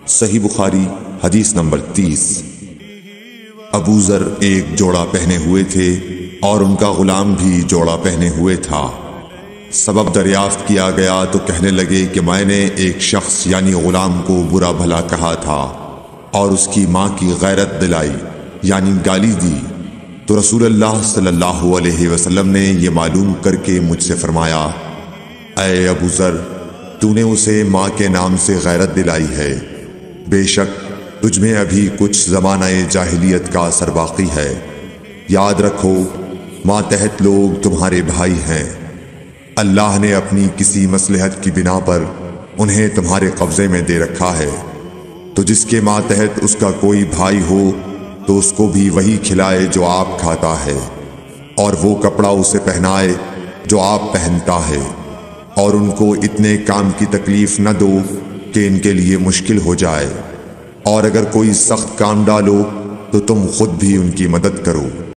صحیح بخاری حدیث نمبر 30۔ ابو ذر ایک جوڑا پہنے ہوئے تھے اور ان کا غلام بھی جوڑا پہنے ہوئے تھا۔ سبب دریافت کیا گیا تو کہنے لگے کہ میں نے ایک شخص یعنی غلام کو برا بھلا کہا تھا اور اس کی ماں کی غیرت دلائی یعنی گالی دی، تو رسول اللہ صلی اللہ علیہ وسلم نے یہ معلوم کر کے مجھ سے فرمایا، اے ابو ذر، تو نے اسے ماں کے نام سے غیرت دلائی ہے، بے شک تجھ میں ابھی کچھ زمانہ جاہلیت کا اثر باقی ہے۔ یاد رکھو ماتحت لوگ تمہارے بھائی ہیں، اللہ نے اپنی کسی مصلحت کی بنا پر انہیں تمہارے قبضے میں دے رکھا ہے، تو جس کے ماتحت اس کا کوئی بھائی ہو تو اس کو بھی وہی کھلائے جو آپ کھاتا ہے، اور وہ کپڑا اسے پہنائے جو آپ پہنتا ہے، اور ان کو اتنے کام کی تکلیف نہ دو کہ ان کے لیے مشکل ہو جائے، اور اگر کوئی سخت کام ڈالو تو تم خود بھی ان کی مدد کرو۔